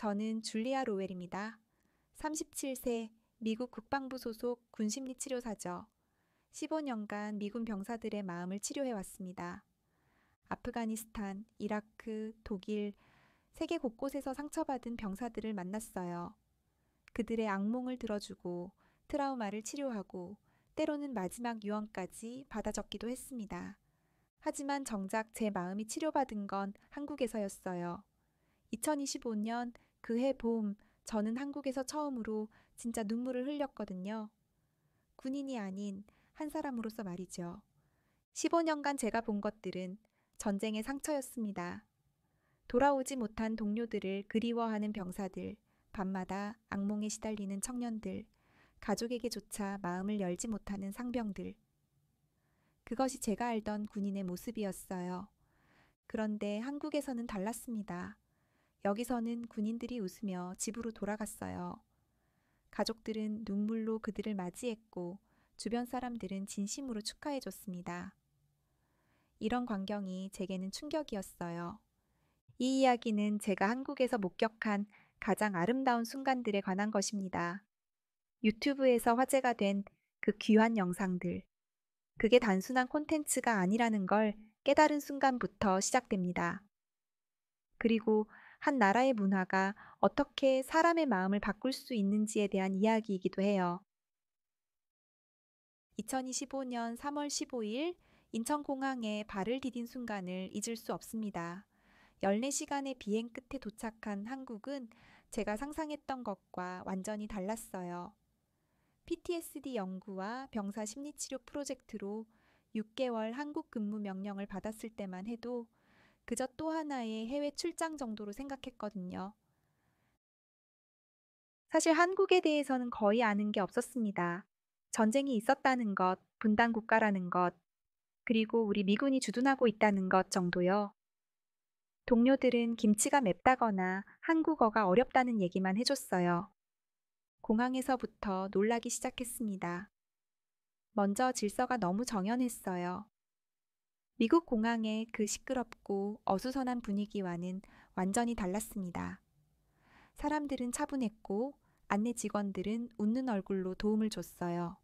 저는 줄리아 로웰입니다. 37세 미국 국방부 소속 군심리치료사죠. 15년간 미군 병사들의 마음을 치료해왔습니다. 아프가니스탄, 이라크, 독일, 세계 곳곳에서 상처받은 병사들을 만났어요. 그들의 악몽을 들어주고 트라우마를 치료하고 때로는 마지막 유언까지 받아 적기도 했습니다. 하지만 정작 제 마음이 치료받은 건 한국에서였어요. 2025년 그해 봄 저는 한국에서 처음으로 진짜 눈물을 흘렸거든요. 군인이 아닌 한 사람으로서 말이죠. 15년간 제가 본 것들은 전쟁의 상처였습니다. 돌아오지 못한 동료들을 그리워하는 병사들, 밤마다 악몽에 시달리는 청년들, 가족에게조차 마음을 열지 못하는 상병들. 그것이 제가 알던 군인의 모습이었어요. 그런데 한국에서는 달랐습니다. 여기서는 군인들이 웃으며 집으로 돌아갔어요. 가족들은 눈물로 그들을 맞이했고 주변 사람들은 진심으로 축하해줬습니다. 이런 광경이 제게는 충격이었어요. 이 이야기는 제가 한국에서 목격한 가장 아름다운 순간들에 관한 것입니다. 유튜브에서 화제가 된 그 귀한 영상들. 그게 단순한 콘텐츠가 아니라는 걸 깨달은 순간부터 시작됩니다. 그리고 한 나라의 문화가 어떻게 사람의 마음을 바꿀 수 있는지에 대한 이야기이기도 해요. 2025년 3월 15일 인천공항에 발을 디딘 순간을 잊을 수 없습니다. 14시간의 비행 끝에 도착한 한국은 제가 상상했던 것과 완전히 달랐어요. PTSD 연구와 병사 심리치료 프로젝트로 6개월 한국 근무 명령을 받았을 때만 해도 그저 또 하나의 해외 출장 정도로 생각했거든요. 사실 한국에 대해서는 거의 아는 게 없었습니다. 전쟁이 있었다는 것, 분단 국가라는 것, 그리고 우리 미군이 주둔하고 있다는 것 정도요. 동료들은 김치가 맵다거나 한국어가 어렵다는 얘기만 해줬어요. 공항에서부터 놀라기 시작했습니다. 먼저 질서가 너무 정연했어요. 미국 공항의 그 시끄럽고 어수선한 분위기와는 완전히 달랐습니다. 사람들은 차분했고 안내 직원들은 웃는 얼굴로 도움을 줬어요.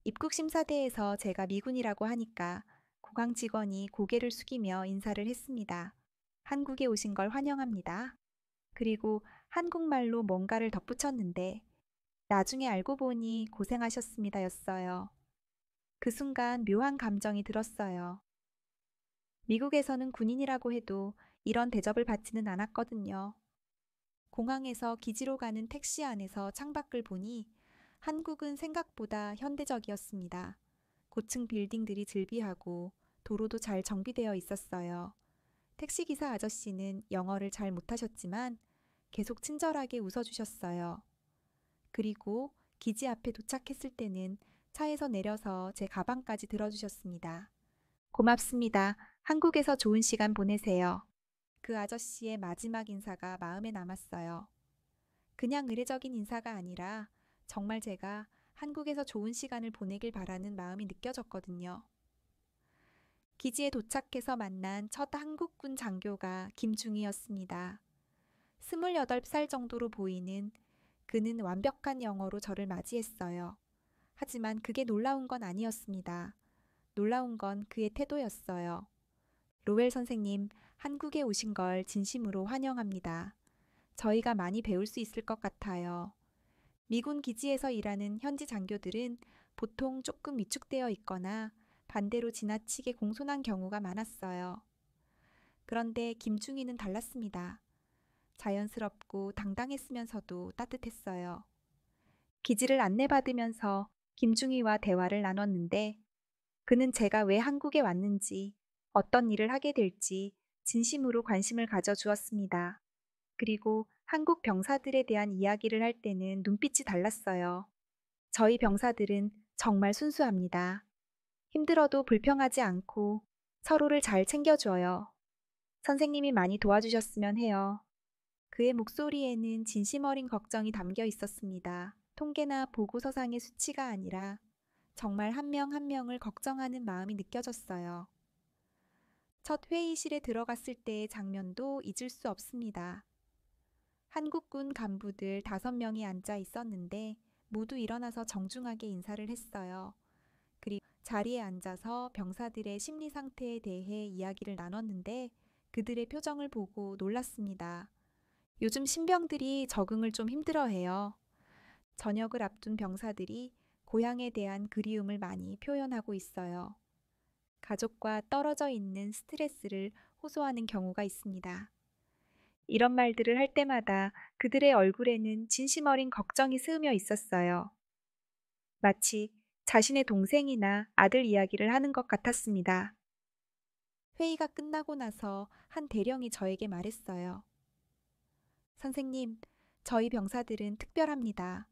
입국 심사대에서 제가 미군이라고 하니까 공항 직원이 고개를 숙이며 인사를 했습니다. 한국에 오신 걸 환영합니다. 그리고 한국말로 뭔가를 덧붙였는데 나중에 알고 보니 고생하셨습니다였어요. 그 순간 묘한 감정이 들었어요. 미국에서는 군인이라고 해도 이런 대접을 받지는 않았거든요. 공항에서 기지로 가는 택시 안에서 창밖을 보니 한국은 생각보다 현대적이었습니다. 고층 빌딩들이 즐비하고 도로도 잘 정비되어 있었어요. 택시기사 아저씨는 영어를 잘 못하셨지만 계속 친절하게 웃어주셨어요. 그리고 기지 앞에 도착했을 때는 차에서 내려서 제 가방까지 들어주셨습니다. 고맙습니다. 한국에서 좋은 시간 보내세요. 그 아저씨의 마지막 인사가 마음에 남았어요. 그냥 의례적인 인사가 아니라 정말 제가 한국에서 좋은 시간을 보내길 바라는 마음이 느껴졌거든요. 기지에 도착해서 만난 첫 한국군 장교가 김중희였습니다. 28살 정도로 보이는 그는 완벽한 영어로 저를 맞이했어요. 하지만 그게 놀라운 건 아니었습니다. 놀라운 건 그의 태도였어요. 로웰 선생님, 한국에 오신 걸 진심으로 환영합니다. 저희가 많이 배울 수 있을 것 같아요. 미군 기지에서 일하는 현지 장교들은 보통 조금 위축되어 있거나 반대로 지나치게 공손한 경우가 많았어요. 그런데 김중희는 달랐습니다. 자연스럽고 당당했으면서도 따뜻했어요. 기지를 안내받으면서 김중희와 대화를 나눴는데 그는 제가 왜 한국에 왔는지, 어떤 일을 하게 될지 진심으로 관심을 가져주었습니다. 그리고 한국 병사들에 대한 이야기를 할 때는 눈빛이 달랐어요. 저희 병사들은 정말 순수합니다. 힘들어도 불평하지 않고 서로를 잘 챙겨줘요. 선생님이 많이 도와주셨으면 해요. 그의 목소리에는 진심 어린 걱정이 담겨 있었습니다. 통계나 보고서상의 수치가 아니라 정말 한 명 한 명을 걱정하는 마음이 느껴졌어요. 첫 회의실에 들어갔을 때의 장면도 잊을 수 없습니다. 한국군 간부들 5명이 앉아 있었는데 모두 일어나서 정중하게 인사를 했어요. 그리고 자리에 앉아서 병사들의 심리 상태에 대해 이야기를 나눴는데 그들의 표정을 보고 놀랐습니다. 요즘 신병들이 적응을 좀 힘들어해요. 저녁을 앞둔 병사들이 고향에 대한 그리움을 많이 표현하고 있어요. 가족과 떨어져 있는 스트레스를 호소하는 경우가 있습니다. 이런 말들을 할 때마다 그들의 얼굴에는 진심 어린 걱정이 스으며 있었어요. 마치 자신의 동생이나 아들 이야기를 하는 것 같았습니다. 회의가 끝나고 나서 한 대령이 저에게 말했어요. 선생님, 저희 병사들은 특별합니다.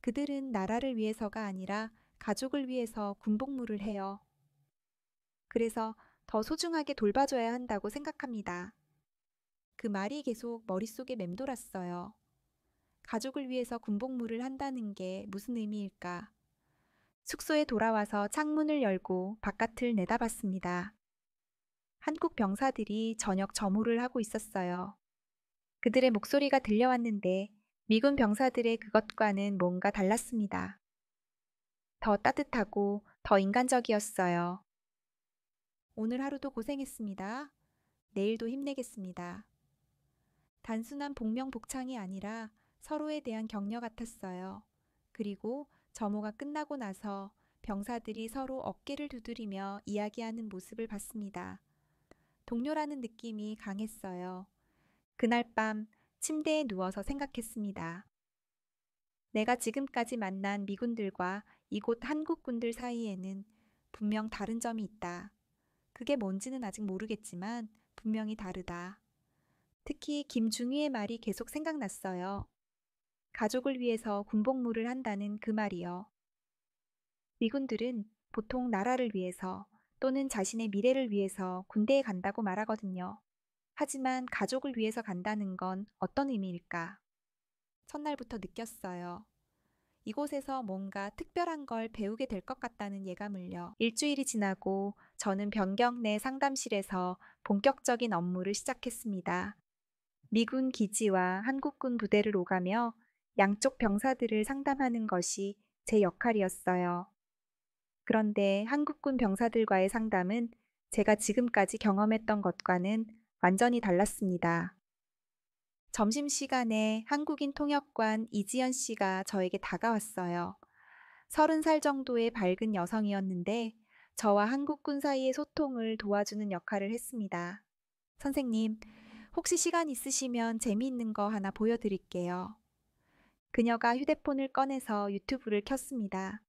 그들은 나라를 위해서가 아니라 가족을 위해서 군복무를 해요. 그래서 더 소중하게 돌봐줘야 한다고 생각합니다. 그 말이 계속 머릿속에 맴돌았어요. 가족을 위해서 군복무를 한다는 게 무슨 의미일까? 숙소에 돌아와서 창문을 열고 바깥을 내다봤습니다. 한국 병사들이 저녁 점호를 하고 있었어요. 그들의 목소리가 들려왔는데 미군 병사들의 그것과는 뭔가 달랐습니다. 더 따뜻하고 더 인간적이었어요. 오늘 하루도 고생했습니다. 내일도 힘내겠습니다. 단순한 복명복창이 아니라 서로에 대한 격려 같았어요. 그리고 점호가 끝나고 나서 병사들이 서로 어깨를 두드리며 이야기하는 모습을 봤습니다. 동료라는 느낌이 강했어요. 그날 밤 침대에 누워서 생각했습니다. 내가 지금까지 만난 미군들과 이곳 한국군들 사이에는 분명 다른 점이 있다. 그게 뭔지는 아직 모르겠지만 분명히 다르다. 특히 김중희의 말이 계속 생각났어요. 가족을 위해서 군복무를 한다는 그 말이요. 미군들은 보통 나라를 위해서 또는 자신의 미래를 위해서 군대에 간다고 말하거든요. 하지만 가족을 위해서 간다는 건 어떤 의미일까? 첫날부터 느꼈어요. 이곳에서 뭔가 특별한 걸 배우게 될 것 같다는 예감을요. 일주일이 지나고 저는 병경 내 상담실에서 본격적인 업무를 시작했습니다. 미군 기지와 한국군 부대를 오가며 양쪽 병사들을 상담하는 것이 제 역할이었어요. 그런데 한국군 병사들과의 상담은 제가 지금까지 경험했던 것과는 완전히 달랐습니다. 점심시간에 한국인 통역관 이지연 씨가 저에게 다가왔어요. 30살 정도의 밝은 여성이었는데 저와 한국군 사이의 소통을 도와주는 역할을 했습니다. 선생님, 혹시 시간 있으시면 재미있는 거 하나 보여드릴게요. 그녀가 휴대폰을 꺼내서 유튜브를 켰습니다.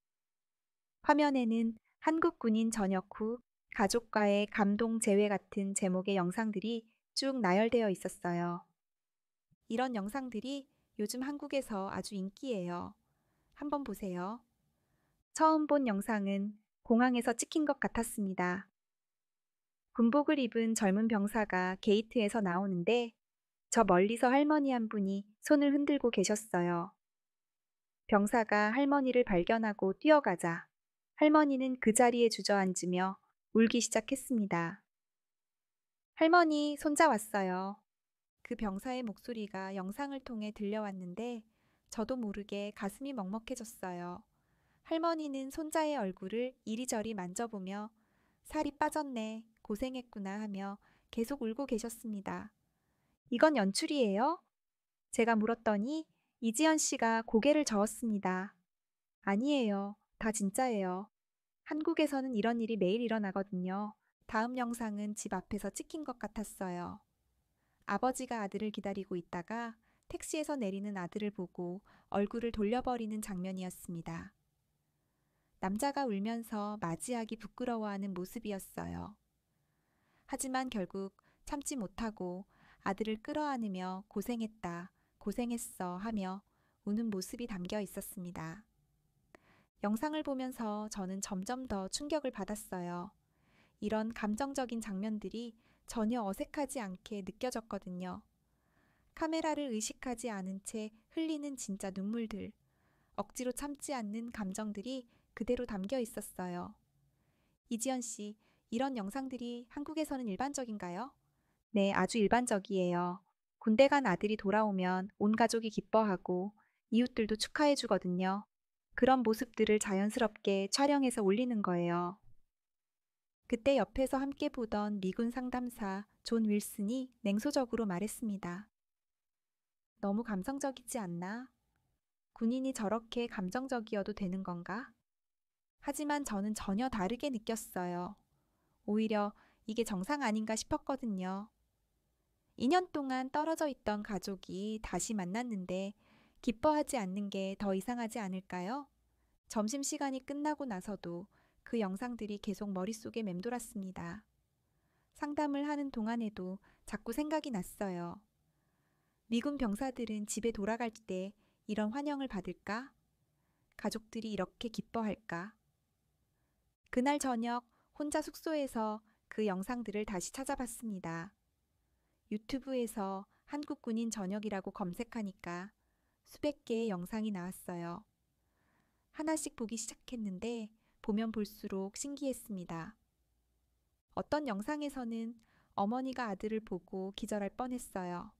화면에는 한국 군인 전역 후 가족과의 감동 재회 같은 제목의 영상들이 쭉 나열되어 있었어요. 이런 영상들이 요즘 한국에서 아주 인기예요. 한번 보세요. 처음 본 영상은 공항에서 찍힌 것 같았습니다. 군복을 입은 젊은 병사가 게이트에서 나오는데 저 멀리서 할머니 한 분이 손을 흔들고 계셨어요. 병사가 할머니를 발견하고 뛰어가자 할머니는 그 자리에 주저앉으며 울기 시작했습니다. 할머니, 손자 왔어요. 그 병사의 목소리가 영상을 통해 들려왔는데 저도 모르게 가슴이 먹먹해졌어요. 할머니는 손자의 얼굴을 이리저리 만져보며 살이 빠졌네, 고생했구나 하며 계속 울고 계셨습니다. 이건 연출이에요? 제가 물었더니 이지연 씨가 고개를 저었습니다. 아니에요. 다 진짜예요. 한국에서는 이런 일이 매일 일어나거든요. 다음 영상은 집 앞에서 찍힌 것 같았어요. 아버지가 아들을 기다리고 있다가 택시에서 내리는 아들을 보고 얼굴을 돌려버리는 장면이었습니다. 남자가 울면서 맞이하기 부끄러워하는 모습이었어요. 하지만 결국 참지 못하고 아들을 끌어안으며 고생했다, 고생했어 하며 우는 모습이 담겨 있었습니다. 영상을 보면서 저는 점점 더 충격을 받았어요. 이런 감정적인 장면들이 전혀 어색하지 않게 느껴졌거든요. 카메라를 의식하지 않은 채 흘리는 진짜 눈물들, 억지로 참지 않는 감정들이 그대로 담겨 있었어요. 이지연 씨, 이런 영상들이 한국에서는 일반적인가요? 네, 아주 일반적이에요. 군대 간 아들이 돌아오면 온 가족이 기뻐하고 이웃들도 축하해 주거든요. 그런 모습들을 자연스럽게 촬영해서 올리는 거예요. 그때 옆에서 함께 보던 미군 상담사 존 윌슨이 냉소적으로 말했습니다. 너무 감성적이지 않나? 군인이 저렇게 감정적이어도 되는 건가? 하지만 저는 전혀 다르게 느꼈어요. 오히려 이게 정상 아닌가 싶었거든요. 2년 동안 떨어져 있던 가족이 다시 만났는데 기뻐하지 않는 게 더 이상하지 않을까요? 점심시간이 끝나고 나서도 그 영상들이 계속 머릿속에 맴돌았습니다. 상담을 하는 동안에도 자꾸 생각이 났어요. 미군 병사들은 집에 돌아갈 때 이런 환영을 받을까? 가족들이 이렇게 기뻐할까? 그날 저녁 혼자 숙소에서 그 영상들을 다시 찾아봤습니다. 유튜브에서 한국 군인 저녁이라고 검색하니까 수백 개의 영상이 나왔어요. 하나씩 보기 시작했는데 보면 볼수록 신기했습니다. 어떤 영상에서는 어머니가 아들을 보고 기절할 뻔했어요.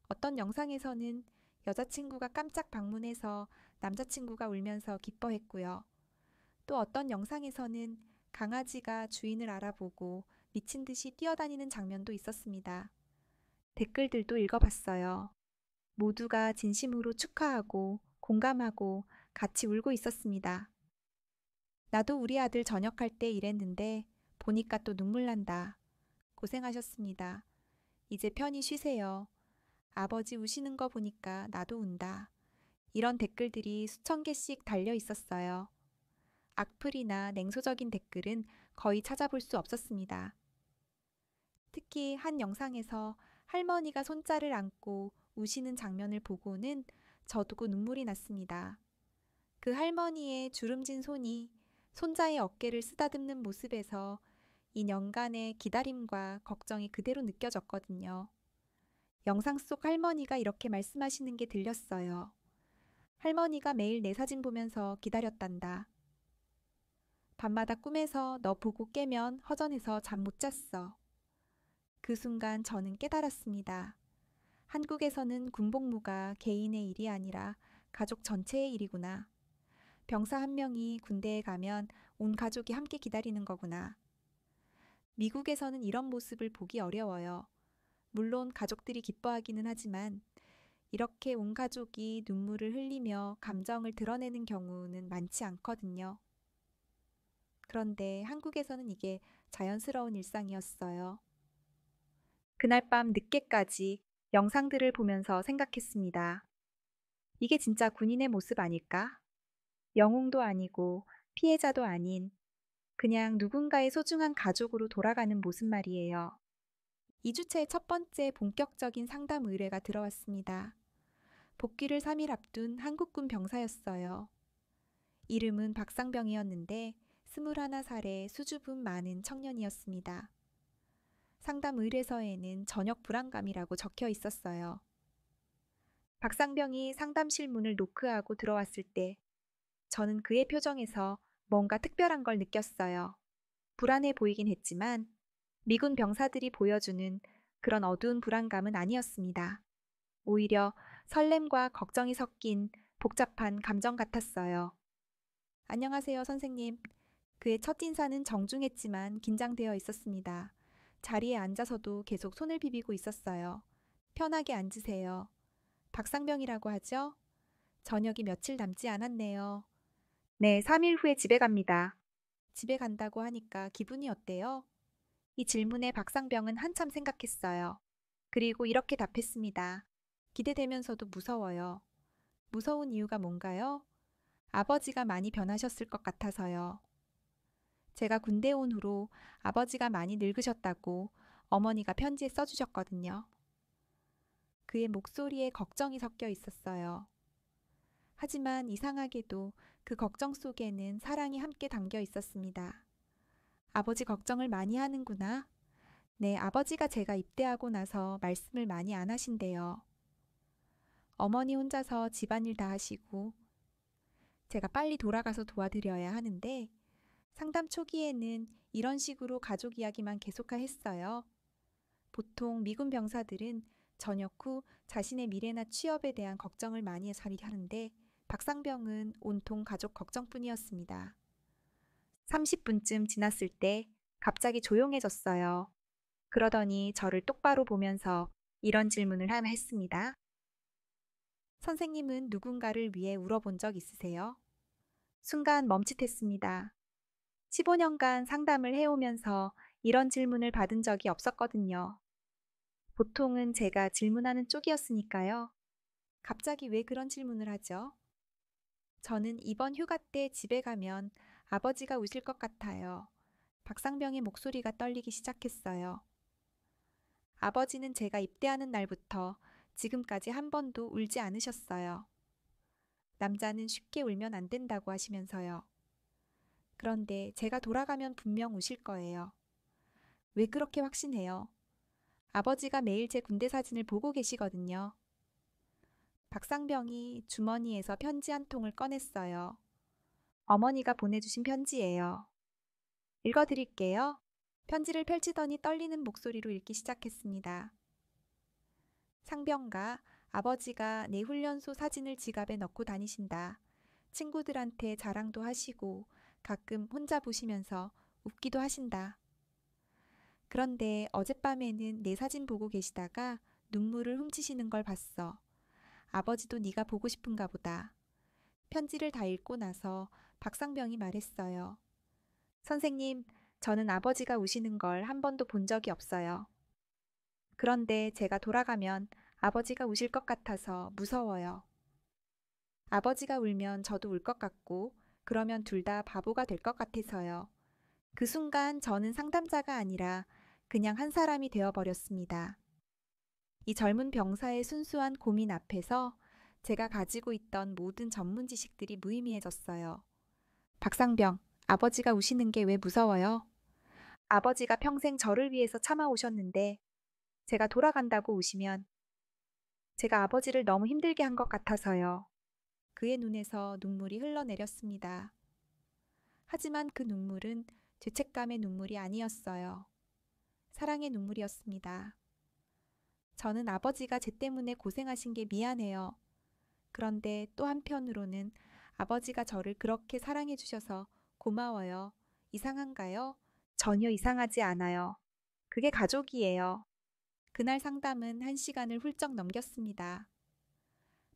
어떤 영상에서는 여자친구가 깜짝 방문해서 남자친구가 울면서 기뻐했고요. 또 어떤 영상에서는 강아지가 주인을 알아보고 미친 듯이 뛰어다니는 장면도 있었습니다. 댓글들도 읽어봤어요. 모두가 진심으로 축하하고 공감하고 같이 울고 있었습니다. 나도 우리 아들 전역할 때 이랬는데 보니까 또 눈물 난다. 고생하셨습니다. 이제 편히 쉬세요. 아버지 우시는 거 보니까 나도 운다. 이런 댓글들이 수천 개씩 달려 있었어요. 악플이나 냉소적인 댓글은 거의 찾아볼 수 없었습니다. 특히 한 영상에서 할머니가 손자를 안고 우시는 장면을 보고는 저도 눈물이 났습니다. 그 할머니의 주름진 손이 손자의 어깨를 쓰다듬는 모습에서 2년간의 기다림과 걱정이 그대로 느껴졌거든요. 영상 속 할머니가 이렇게 말씀하시는 게 들렸어요. 할머니가 매일 내 사진 보면서 기다렸단다. 밤마다 꿈에서 너 보고 깨면 허전해서 잠 못 잤어. 그 순간 저는 깨달았습니다. 한국에서는 군복무가 개인의 일이 아니라 가족 전체의 일이구나. 병사 한 명이 군대에 가면 온 가족이 함께 기다리는 거구나. 미국에서는 이런 모습을 보기 어려워요. 물론 가족들이 기뻐하기는 하지만 이렇게 온 가족이 눈물을 흘리며 감정을 드러내는 경우는 많지 않거든요. 그런데 한국에서는 이게 자연스러운 일상이었어요. 그날 밤 늦게까지 영상들을 보면서 생각했습니다. 이게 진짜 군인의 모습 아닐까? 영웅도 아니고 피해자도 아닌 그냥 누군가의 소중한 가족으로 돌아가는 모습 말이에요. 2주째 첫 번째 본격적인 상담 의뢰가 들어왔습니다. 복귀를 3일 앞둔 한국군 병사였어요. 이름은 박상병이었는데 21살의 수줍음 많은 청년이었습니다. 상담 의뢰서에는 저녁 불안감이라고 적혀 있었어요. 박상병이 상담실 문을 노크하고 들어왔을 때 저는 그의 표정에서 뭔가 특별한 걸 느꼈어요. 불안해 보이긴 했지만 미군 병사들이 보여주는 그런 어두운 불안감은 아니었습니다. 오히려 설렘과 걱정이 섞인 복잡한 감정 같았어요. 안녕하세요, 선생님. 그의 첫 인사는 정중했지만 긴장되어 있었습니다. 자리에 앉아서도 계속 손을 비비고 있었어요. 편하게 앉으세요. 박상병이라고 하죠? 저녁이 며칠 남지 않았네요. 네, 3일 후에 집에 갑니다. 집에 간다고 하니까 기분이 어때요? 이 질문에 박상병은 한참 생각했어요. 그리고 이렇게 답했습니다. 기대되면서도 무서워요. 무서운 이유가 뭔가요? 아버지가 많이 변하셨을 것 같아서요. 제가 군대 온 후로 아버지가 많이 늙으셨다고 어머니가 편지에 써주셨거든요. 그의 목소리에 걱정이 섞여 있었어요. 하지만 이상하게도 그 걱정 속에는 사랑이 함께 담겨 있었습니다. 아버지 걱정을 많이 하는구나. 네, 아버지가 제가 입대하고 나서 말씀을 많이 안 하신대요. 어머니 혼자서 집안일 다 하시고 제가 빨리 돌아가서 도와드려야 하는데 상담 초기에는 이런 식으로 가족 이야기만 계속했어요. 보통 미군 병사들은 저녁 후 자신의 미래나 취업에 대한 걱정을 많이 하는데 박상병은 온통 가족 걱정뿐이었습니다. 30분쯤 지났을 때 갑자기 조용해졌어요. 그러더니 저를 똑바로 보면서 이런 질문을 했습니다. 선생님은 누군가를 위해 울어본 적 있으세요? 순간 멈칫했습니다. 15년간 상담을 해오면서 이런 질문을 받은 적이 없었거든요. 보통은 제가 질문하는 쪽이었으니까요. 갑자기 왜 그런 질문을 하죠? 저는 이번 휴가 때 집에 가면 아버지가 우실 것 같아요. 박상병의 목소리가 떨리기 시작했어요. 아버지는 제가 입대하는 날부터 지금까지 한 번도 울지 않으셨어요. 남자는 쉽게 울면 안 된다고 하시면서요. 그런데 제가 돌아가면 분명 우실 거예요. 왜 그렇게 확신해요? 아버지가 매일 제 군대 사진을 보고 계시거든요. 박상병이 주머니에서 편지 한 통을 꺼냈어요. 어머니가 보내주신 편지예요. 읽어드릴게요. 편지를 펼치더니 떨리는 목소리로 읽기 시작했습니다. 상병가, 아버지가 내 훈련소 사진을 지갑에 넣고 다니신다. 친구들한테 자랑도 하시고 가끔 혼자 보시면서 웃기도 하신다. 그런데 어젯밤에는 내 사진 보고 계시다가 눈물을 훔치시는 걸 봤어. 아버지도 네가 보고 싶은가 보다. 편지를 다 읽고 나서 박상병이 말했어요. 선생님, 저는 아버지가 우시는 걸 한 번도 본 적이 없어요. 그런데 제가 돌아가면 아버지가 우실 것 같아서 무서워요. 아버지가 울면 저도 울 것 같고 그러면 둘 다 바보가 될 것 같아서요. 그 순간 저는 상담자가 아니라 그냥 한 사람이 되어버렸습니다. 이 젊은 병사의 순수한 고민 앞에서 제가 가지고 있던 모든 전문 지식들이 무의미해졌어요. 박상병, 아버지가 우시는 게 왜 무서워요? 아버지가 평생 저를 위해서 참아오셨는데 제가 돌아간다고 우시면 제가 아버지를 너무 힘들게 한 것 같아서요. 그의 눈에서 눈물이 흘러내렸습니다. 하지만 그 눈물은 죄책감의 눈물이 아니었어요. 사랑의 눈물이었습니다. 저는 아버지가 제 때문에 고생하신 게 미안해요. 그런데 또 한편으로는 아버지가 저를 그렇게 사랑해 주셔서 고마워요. 이상한가요? 전혀 이상하지 않아요. 그게 가족이에요. 그날 상담은 1시간을 훌쩍 넘겼습니다.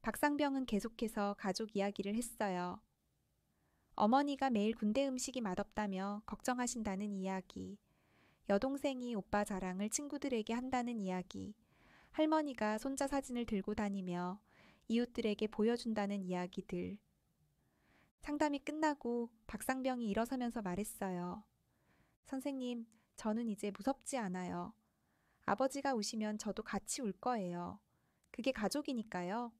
박상병은 계속해서 가족 이야기를 했어요. 어머니가 매일 군대 음식이 맛없다며 걱정하신다는 이야기, 여동생이 오빠 자랑을 친구들에게 한다는 이야기, 할머니가 손자 사진을 들고 다니며 이웃들에게 보여준다는 이야기들. 상담이 끝나고 박상병이 일어서면서 말했어요. 선생님, 저는 이제 무섭지 않아요. 아버지가 우시면 저도 같이 울 거예요. 그게 가족이니까요.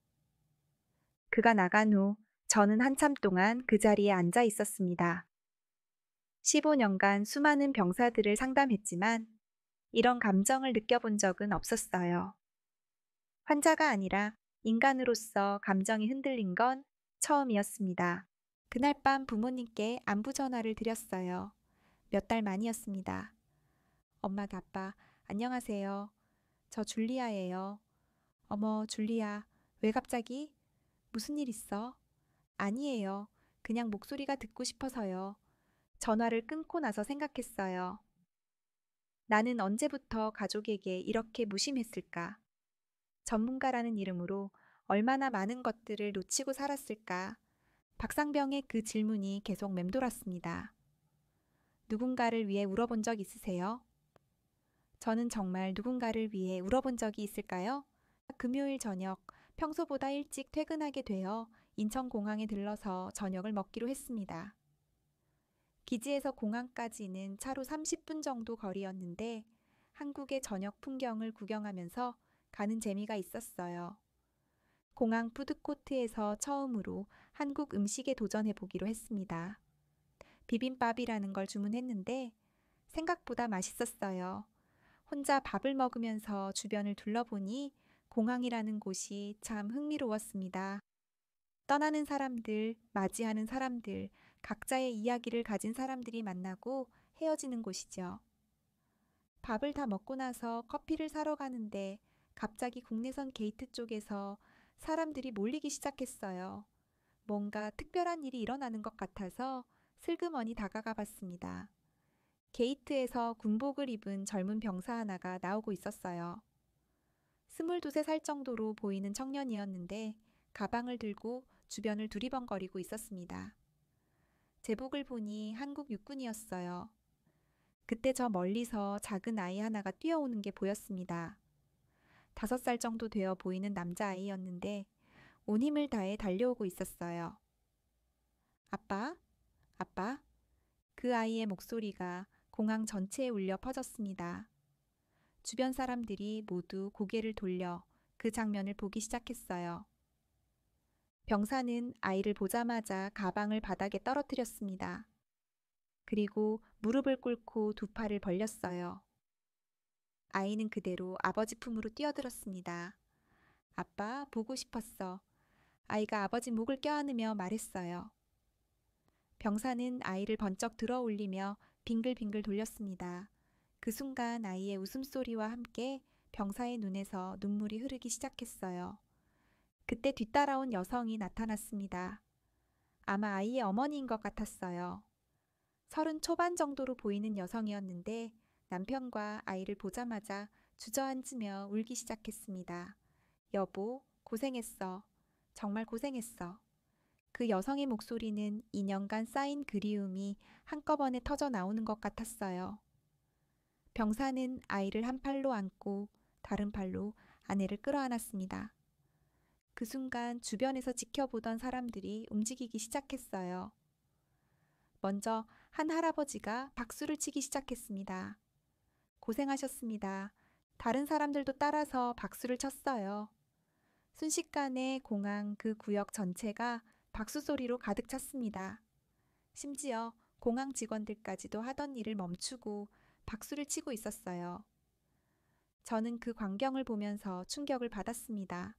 그가 나간 후 저는 한참 동안 그 자리에 앉아 있었습니다. 15년간 수많은 병사들을 상담했지만 이런 감정을 느껴본 적은 없었어요. 환자가 아니라 인간으로서 감정이 흔들린 건 처음이었습니다. 그날 밤 부모님께 안부 전화를 드렸어요. 몇 달 만이었습니다. 엄마, 아빠, 안녕하세요. 저 줄리아예요. 어머, 줄리아, 왜 갑자기? 무슨 일 있어? 아니에요. 그냥 목소리가 듣고 싶어서요. 전화를 끊고 나서 생각했어요. 나는 언제부터 가족에게 이렇게 무심했을까? 전문가라는 이름으로 얼마나 많은 것들을 놓치고 살았을까? 박상병의 그 질문이 계속 맴돌았습니다. 누군가를 위해 울어본 적 있으세요? 저는 정말 누군가를 위해 울어본 적이 있을까요? 금요일 저녁, 평소보다 일찍 퇴근하게 되어 인천공항에 들러서 저녁을 먹기로 했습니다. 기지에서 공항까지는 차로 30분 정도 거리였는데 한국의 저녁 풍경을 구경하면서 가는 재미가 있었어요. 공항 푸드코트에서 처음으로 한국 음식에 도전해 보기로 했습니다. 비빔밥이라는 걸 주문했는데 생각보다 맛있었어요. 혼자 밥을 먹으면서 주변을 둘러보니 공항이라는 곳이 참 흥미로웠습니다. 떠나는 사람들, 맞이하는 사람들, 각자의 이야기를 가진 사람들이 만나고 헤어지는 곳이죠. 밥을 다 먹고 나서 커피를 사러 가는데 갑자기 국내선 게이트 쪽에서 사람들이 몰리기 시작했어요. 뭔가 특별한 일이 일어나는 것 같아서 슬그머니 다가가 봤습니다. 게이트에서 군복을 입은 젊은 병사 하나가 나오고 있었어요. 22~23살 정도로 보이는 청년이었는데 가방을 들고 주변을 두리번거리고 있었습니다. 제복을 보니 한국 육군이었어요. 그때 저 멀리서 작은 아이 하나가 뛰어오는 게 보였습니다. 5살 정도 되어 보이는 남자아이였는데 온 힘을 다해 달려오고 있었어요. 아빠, 아빠. 그 아이의 목소리가 공항 전체에 울려 퍼졌습니다. 주변 사람들이 모두 고개를 돌려 그 장면을 보기 시작했어요. 병사는 아이를 보자마자 가방을 바닥에 떨어뜨렸습니다. 그리고 무릎을 꿇고 두 팔을 벌렸어요. 아이는 그대로 아버지 품으로 뛰어들었습니다. 아빠, 보고 싶었어. 아이가 아버지 목을 껴안으며 말했어요. 병사는 아이를 번쩍 들어 올리며 빙글빙글 돌렸습니다. 그 순간 아이의 웃음소리와 함께 병사의 눈에서 눈물이 흐르기 시작했어요. 그때 뒤따라온 여성이 나타났습니다. 아마 아이의 어머니인 것 같았어요. 30 초반 정도로 보이는 여성이었는데 남편과 아이를 보자마자 주저앉으며 울기 시작했습니다. 여보, 고생했어. 정말 고생했어. 그 여성의 목소리는 2년간 쌓인 그리움이 한꺼번에 터져 나오는 것 같았어요. 병사는 아이를 한 팔로 안고 다른 팔로 아내를 끌어안았습니다. 그 순간 주변에서 지켜보던 사람들이 움직이기 시작했어요. 먼저 한 할아버지가 박수를 치기 시작했습니다. 고생하셨습니다. 다른 사람들도 따라서 박수를 쳤어요. 순식간에 공항 그 구역 전체가 박수 소리로 가득 찼습니다. 심지어 공항 직원들까지도 하던 일을 멈추고 박수를 치고 있었어요. 저는 그 광경을 보면서 충격을 받았습니다.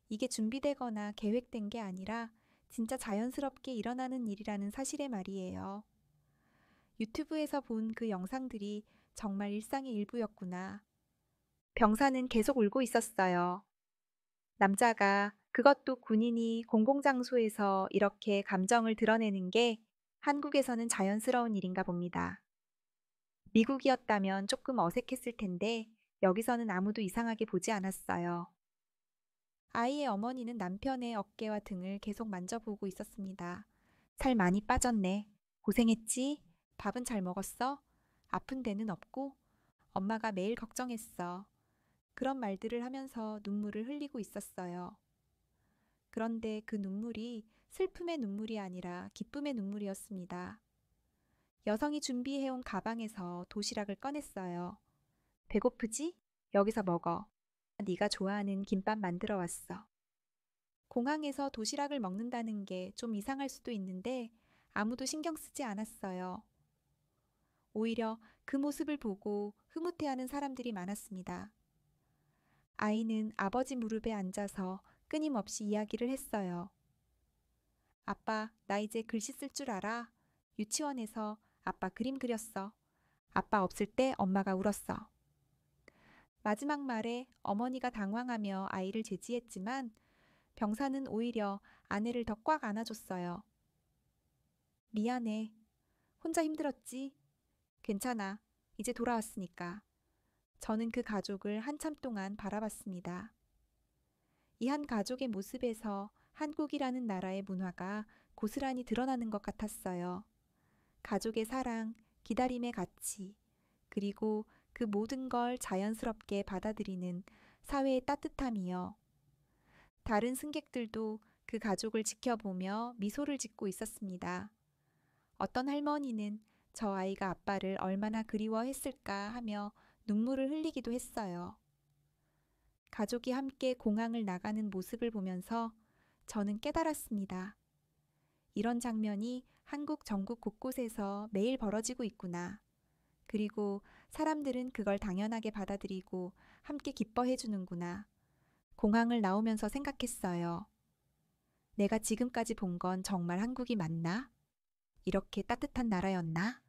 이게 준비되거나 계획된 게 아니라 진짜 자연스럽게 일어나는 일이라는 사실에 말이에요. 유튜브에서 본 그 영상들이 정말 일상의 일부였구나. 병사는 계속 울고 있었어요. 남자가 그것도 군인이 공공장소에서 이렇게 감정을 드러내는 게 한국에서는 자연스러운 일인가 봅니다. 미국이었다면 조금 어색했을 텐데 여기서는 아무도 이상하게 보지 않았어요. 아이의 어머니는 남편의 어깨와 등을 계속 만져보고 있었습니다. 살 많이 빠졌네. 고생했지? 밥은 잘 먹었어? 아픈 데는 없고? 엄마가 매일 걱정했어. 그런 말들을 하면서 눈물을 흘리고 있었어요. 그런데 그 눈물이 슬픔의 눈물이 아니라 기쁨의 눈물이었습니다. 여성이 준비해온 가방에서 도시락을 꺼냈어요. 배고프지? 여기서 먹어. 네가 좋아하는 김밥 만들어 왔어. 공항에서 도시락을 먹는다는 게 좀 이상할 수도 있는데 아무도 신경 쓰지 않았어요. 오히려 그 모습을 보고 흐뭇해하는 사람들이 많았습니다. 아이는 아버지 무릎에 앉아서 끊임없이 이야기를 했어요. 아빠, 나 이제 글씨 쓸 줄 알아. 유치원에서 아빠 그림 그렸어. 아빠 없을 때 엄마가 울었어. 마지막 말에 어머니가 당황하며 아이를 제지했지만 병사는 오히려 아내를 더 꽉 안아줬어요. 미안해. 혼자 힘들었지? 괜찮아. 이제 돌아왔으니까. 저는 그 가족을 한참 동안 바라봤습니다. 이 한 가족의 모습에서 한국이라는 나라의 문화가 고스란히 드러나는 것 같았어요. 가족의 사랑, 기다림의 가치, 그리고 그 모든 걸 자연스럽게 받아들이는 사회의 따뜻함이요. 다른 승객들도 그 가족을 지켜보며 미소를 짓고 있었습니다. 어떤 할머니는 저 아이가 아빠를 얼마나 그리워했을까 하며 눈물을 흘리기도 했어요. 가족이 함께 공항을 나가는 모습을 보면서 저는 깨달았습니다. 이런 장면이 한국 전국 곳곳에서 매일 벌어지고 있구나. 그리고 사람들은 그걸 당연하게 받아들이고 함께 기뻐해 주는구나. 공항을 나오면서 생각했어요. 내가 지금까지 본 건 정말 한국이 맞나? 이렇게 따뜻한 나라였나?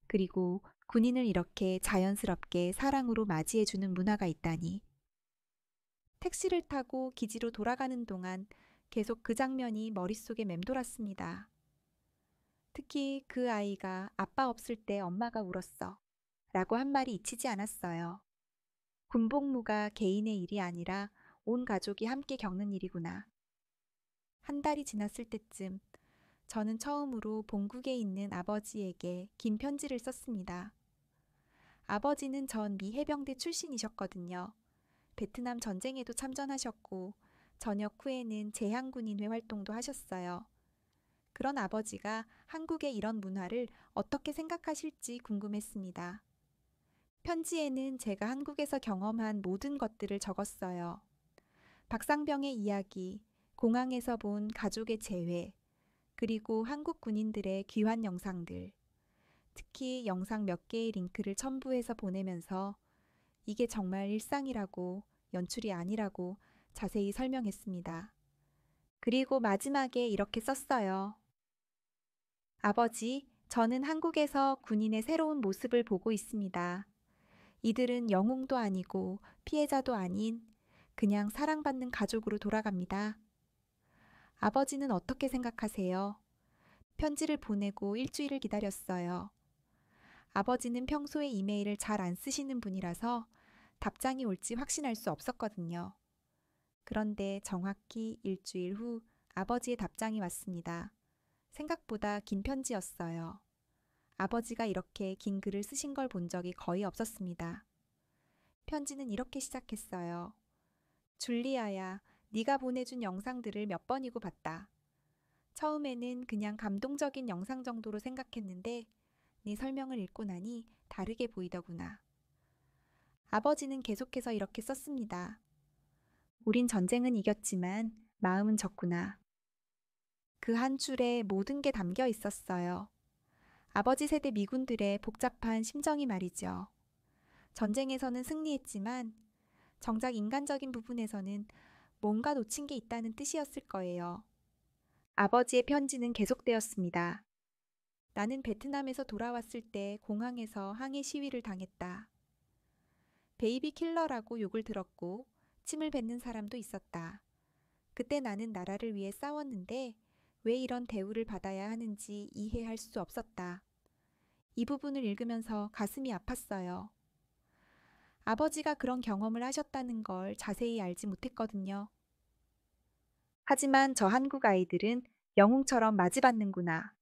그리고 군인을 이렇게 자연스럽게 사랑으로 맞이해 주는 문화가 있다니. 택시를 타고 기지로 돌아가는 동안 계속 그 장면이 머릿속에 맴돌았습니다. 특히 그 아이가 아빠 없을 때 엄마가 울었어. 라고 한 말이 잊히지 않았어요. 군복무가 개인의 일이 아니라 온 가족이 함께 겪는 일이구나. 한 달이 지났을 때쯤 저는 처음으로 본국에 있는 아버지에게 긴 편지를 썼습니다. 아버지는 전 미 해병대 출신이셨거든요. 베트남 전쟁에도 참전하셨고 전역 후에는 제향군인회 활동도 하셨어요. 그런 아버지가 한국의 이런 문화를 어떻게 생각하실지 궁금했습니다. 편지에는 제가 한국에서 경험한 모든 것들을 적었어요. 박상병의 이야기, 공항에서 본 가족의 재회, 그리고 한국 군인들의 귀환 영상들, 특히 영상 몇 개의 링크를 첨부해서 보내면서 이게 정말 일상이라고, 연출이 아니라고 자세히 설명했습니다. 그리고 마지막에 이렇게 썼어요. 아버지, 저는 한국에서 군인의 새로운 모습을 보고 있습니다. 이들은 영웅도 아니고 피해자도 아닌 그냥 사랑받는 가족으로 돌아갑니다. 아버지는 어떻게 생각하세요? 편지를 보내고 일주일을 기다렸어요. 아버지는 평소에 이메일을 잘 안 쓰시는 분이라서 답장이 올지 확신할 수 없었거든요. 그런데 정확히 일주일 후 아버지의 답장이 왔습니다. 생각보다 긴 편지였어요. 아버지가 이렇게 긴 글을 쓰신 걸 본 적이 거의 없었습니다. 편지는 이렇게 시작했어요. 줄리아야, 네가 보내준 영상들을 몇 번이고 봤다. 처음에는 그냥 감동적인 영상 정도로 생각했는데 네 설명을 읽고 나니 다르게 보이더구나. 아버지는 계속해서 이렇게 썼습니다. 우린 전쟁은 이겼지만 마음은 졌구나. 그 한 줄에 모든 게 담겨 있었어요. 아버지 세대 미군들의 복잡한 심정이 말이죠. 전쟁에서는 승리했지만 정작 인간적인 부분에서는 뭔가 놓친 게 있다는 뜻이었을 거예요. 아버지의 편지는 계속되었습니다. 나는 베트남에서 돌아왔을 때 공항에서 항해 시위를 당했다. 베이비 킬러라고 욕을 들었고 침을 뱉는 사람도 있었다. 그때 나는 나라를 위해 싸웠는데 왜 이런 대우를 받아야 하는지 이해할 수 없었다. 이 부분을 읽으면서 가슴이 아팠어요. 아버지가 그런 경험을 하셨다는 걸 자세히 알지 못했거든요. 하지만 저 한국 아이들은 영웅처럼 맞이받는구나.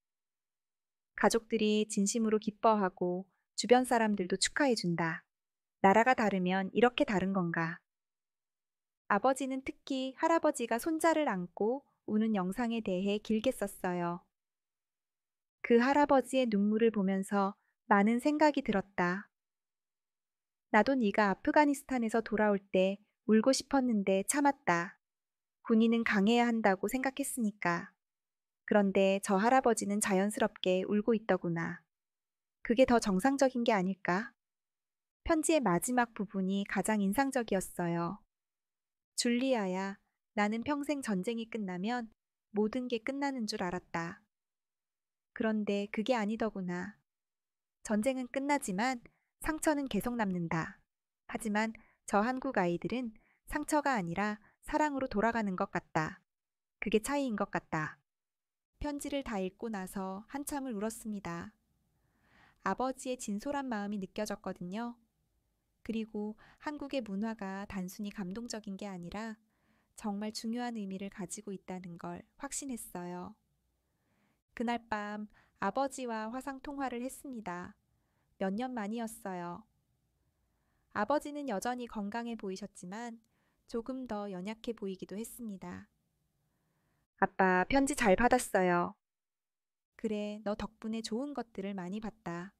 가족들이 진심으로 기뻐하고 주변 사람들도 축하해준다. 나라가 다르면 이렇게 다른 건가? 아버지는 특히 할아버지가 손자를 안고 우는 영상에 대해 길게 썼어요. 그 할아버지의 눈물을 보면서 많은 생각이 들었다. 나도 네가 아프가니스탄에서 돌아올 때 울고 싶었는데 참았다. 군인은 강해야 한다고 생각했으니까. 그런데 저 할아버지는 자연스럽게 울고 있더구나. 그게 더 정상적인 게 아닐까? 편지의 마지막 부분이 가장 인상적이었어요. 줄리아야, 나는 평생 전쟁이 끝나면 모든 게 끝나는 줄 알았다. 그런데 그게 아니더구나. 전쟁은 끝나지만 상처는 계속 남는다. 하지만 저 한국 아이들은 상처가 아니라 사랑으로 돌아가는 것 같다. 그게 차이인 것 같다. 편지를 다 읽고 나서 한참을 울었습니다. 아버지의 진솔한 마음이 느껴졌거든요. 그리고 한국의 문화가 단순히 감동적인 게 아니라 정말 중요한 의미를 가지고 있다는 걸 확신했어요. 그날 밤 아버지와 화상 통화를 했습니다. 몇 년 만이었어요. 아버지는 여전히 건강해 보이셨지만 조금 더 연약해 보이기도 했습니다. 아빠, 편지 잘 받았어요. 그래, 너 덕분에 좋은 것들을 많이 봤다.